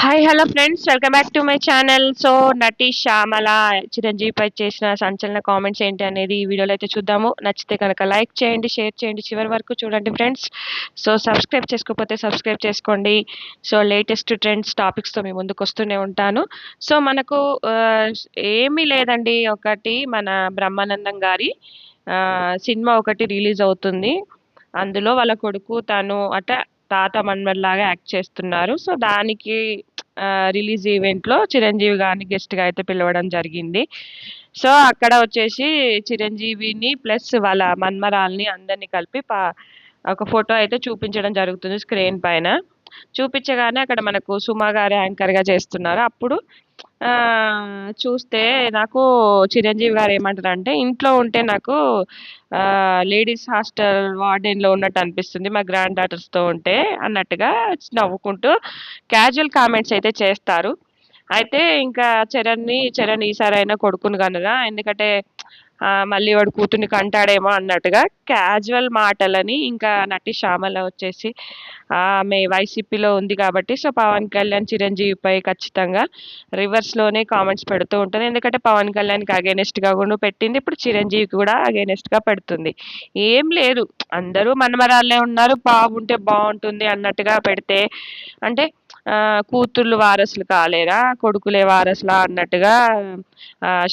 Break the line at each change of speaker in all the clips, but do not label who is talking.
Hi hello friends, welcome back to my channel. So నటి శ్యామల చిరంజీవిపై చేసిన సంచలన కామెంట్స్ ఏంటి అనేది ఈ వీడియోలో అయితే చూద్దాము. నచ్చితే కనుక లైక్ చేయండి, షేర్ చేయండి, చివరి వరకు చూడండి ఫ్రెండ్స్. సో సబ్స్క్రైబ్ చేసుకోకపోతే సబ్స్క్రైబ్ చేసుకోండి. సో లేటెస్ట్ ట్రెండ్స్ టాపిక్స్తో మీ ముందుకు వస్తూనే ఉంటాను. సో మనకు ఏమీ లేదండి, ఒకటి మన బ్రహ్మానందం గారి సినిమా ఒకటి రిలీజ్ అవుతుంది. అందులో వాళ్ళ కొడుకు తను తాత మనవడిలాగా యాక్ట్ చేస్తున్నారు. సో దానికి రిలీజ్ ఈవెంట్లో చిరంజీవి గారిని గెస్ట్గా అయితే పిలవడం జరిగింది. సో అక్కడ వచ్చేసి చిరంజీవిని ప్లస్ వాళ్ళ మన్మరాల్ని అందరినీ కలిపి ఒక ఫోటో అయితే చూపించడం జరుగుతుంది స్క్రీన్ పైన. చూపించగానే అక్కడ మనకు సుమా గారు యాంకర్గా చేస్తున్నారు. అప్పుడు చూస్తే నాకు చిరంజీవి గారు ఏమంటారంటే, ఇంట్లో ఉంటే నాకు లేడీస్ హాస్టల్ వార్డెన్లో ఉన్నట్టు అనిపిస్తుంది మా గ్రాండ్ డాటర్స్తో ఉంటే అన్నట్టుగా నవ్వుకుంటూ క్యాజువల్ కామెంట్స్ అయితే చేస్తారు. అయితే ఇంకా చరణ్ ఈసారైనా కొడుకుని కనరా, ఎందుకంటే మళ్ళీ వాడు కూతుర్ని కంటాడేమో అన్నట్టుగా క్యాజువల్ మాటలని ఇంకా నటి శ్యామల వచ్చేసి ఆమె వైసీపీలో ఉంది కాబట్టి సో పవన్ కళ్యాణ్ చిరంజీవిపై ఖచ్చితంగా రివర్స్లోనే కామెంట్స్ పెడుతూ ఉంటుంది. ఎందుకంటే పవన్ కళ్యాణ్కి అగేనెస్ట్గా కూడా పెట్టింది, ఇప్పుడు చిరంజీవికి కూడా అగేనెస్ట్గా పెడుతుంది. ఏం లేదు, అందరూ మనమరాళ్ళే ఉన్నారు, బాగుంటే బాగుంటుంది అన్నట్టుగా పెడితే అంటే కూతుర్లు వారసులు కాలేరా, కొడుకులే వారసులా అన్నట్టుగా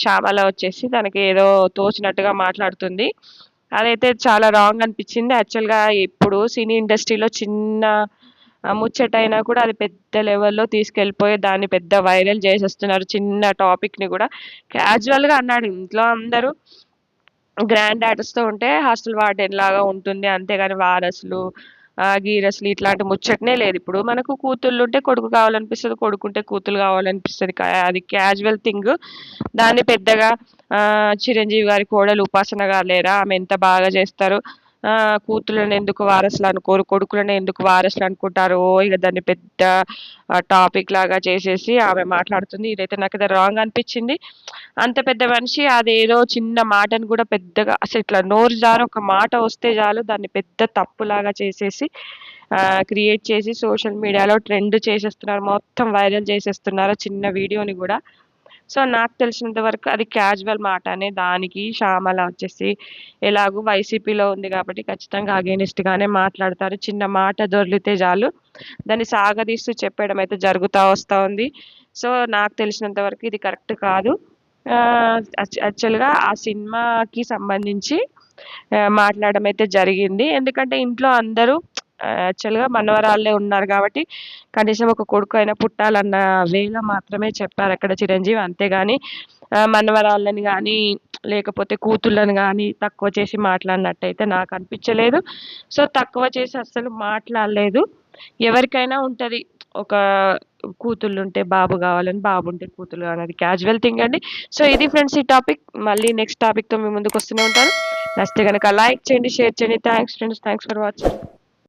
శ్యామల వచ్చేసి తనకి ఏదో తోచినట్టుగా మాట్లాడుతుంది. అదైతే చాలా రాంగ్ అనిపించింది. యాక్చువల్గా ఇప్పుడు సినీ ఇండస్ట్రీలో చిన్న ముచ్చటైనా కూడా అది పెద్ద లెవెల్లో తీసుకెళ్ళిపోయి దాన్ని పెద్ద వైరల్ చేసేస్తున్నారు. చిన్న టాపిక్ని కూడా క్యాజువల్గా అన్నాడు. ఇంట్లో అందరూ గ్రాండ్ డాటర్స్తో ఉంటే హాస్టల్ వార్డెన్ లాగా ఉంటుంది, అంతేగాని వారసులు గీరసులు ఇట్లాంటి ముచ్చటనే లేదు. ఇప్పుడు మనకు కూతుళ్ళు ఉంటే కొడుకు కావాలనిపిస్తుంది, కొడుకుంటే కూతురు కావాలనిపిస్తుంది. అది క్యాజువల్ థింగ్. దాన్ని పెద్దగా చిరంజీవి గారి కోడలు ఉపాసన గారు లేరా, ఆమె ఎంత బాగా చేస్తారు, కూతుళ్ళని ఎందుకు వారసులు అనుకోరు, కొడుకులను ఎందుకు వారసులు అనుకుంటారు, ఇక దాన్ని పెద్ద టాపిక్ లాగా చేసేసి ఆమె మాట్లాడుతుంది. ఇదైతే నాకు అది రాంగ్ అనిపించింది. అంత పెద్ద మనిషి అదేదో చిన్న మాటను కూడా పెద్దగా అసలు ఇట్లా నోరు జారి ఒక మాట వస్తే చాలు దాన్ని పెద్ద తప్పులాగా చేసేసి క్రియేట్ చేసి సోషల్ మీడియాలో ట్రెండ్ చేసేస్తున్నారు, మొత్తం వైరల్ చేసేస్తున్నారు చిన్న వీడియోని కూడా. సో నాకు తెలిసినంత వరకు అది క్యాజువల్ మాటనే. దానికి శ్యామల వచ్చేసి ఎలాగూ వైసీపీలో ఉంది కాబట్టి ఖచ్చితంగా అగేనిస్ట్గానే మాట్లాడతారు. చిన్న మాట దొర్లితే చాలు దాన్ని సాగదీస్తూ చెప్పడం అయితే జరుగుతూ వస్తూ ఉంది. సో నాకు తెలిసినంత వరకు ఇది కరెక్ట్ కాదు. యాక్చువల్గా ఆ సినిమాకి సంబంధించి మాట్లాడడం అయితే జరిగింది. ఎందుకంటే ఇంట్లో అందరూ యాక్చువల్గా మనవరాళ్ళే ఉన్నారు కాబట్టి కనీసం ఒక కొడుకు అయినా పుట్టాలన్న వేలో మాత్రమే చెప్పారు అక్కడ చిరంజీవి. అంతేగాని మనవరాళ్ళని కానీ లేకపోతే కూతుళ్ళని కానీ తక్కువ చేసి మాట్లాడినట్టయితే నాకు అనిపించలేదు. సో తక్కువ చేసి అస్సలు మాట్లాడలేదు. ఎవరికైనా ఉంటుంది, ఒక కూతుళ్ళు ఉంటే బాబు కావాలని, బాబు ఉంటే కూతురు కావాలని, క్యాజువల్ థింగ్ అండి. సో ఇది ఫ్రెండ్స్ ఈ టాపిక్. మళ్ళీ నెక్స్ట్ టాపిక్తో మీ ముందుకు వస్తూనే ఉంటాను. నచ్చితే కనుక లైక్ చేయండి, షేర్ చేయండి. Thanks friends, thanks for watching.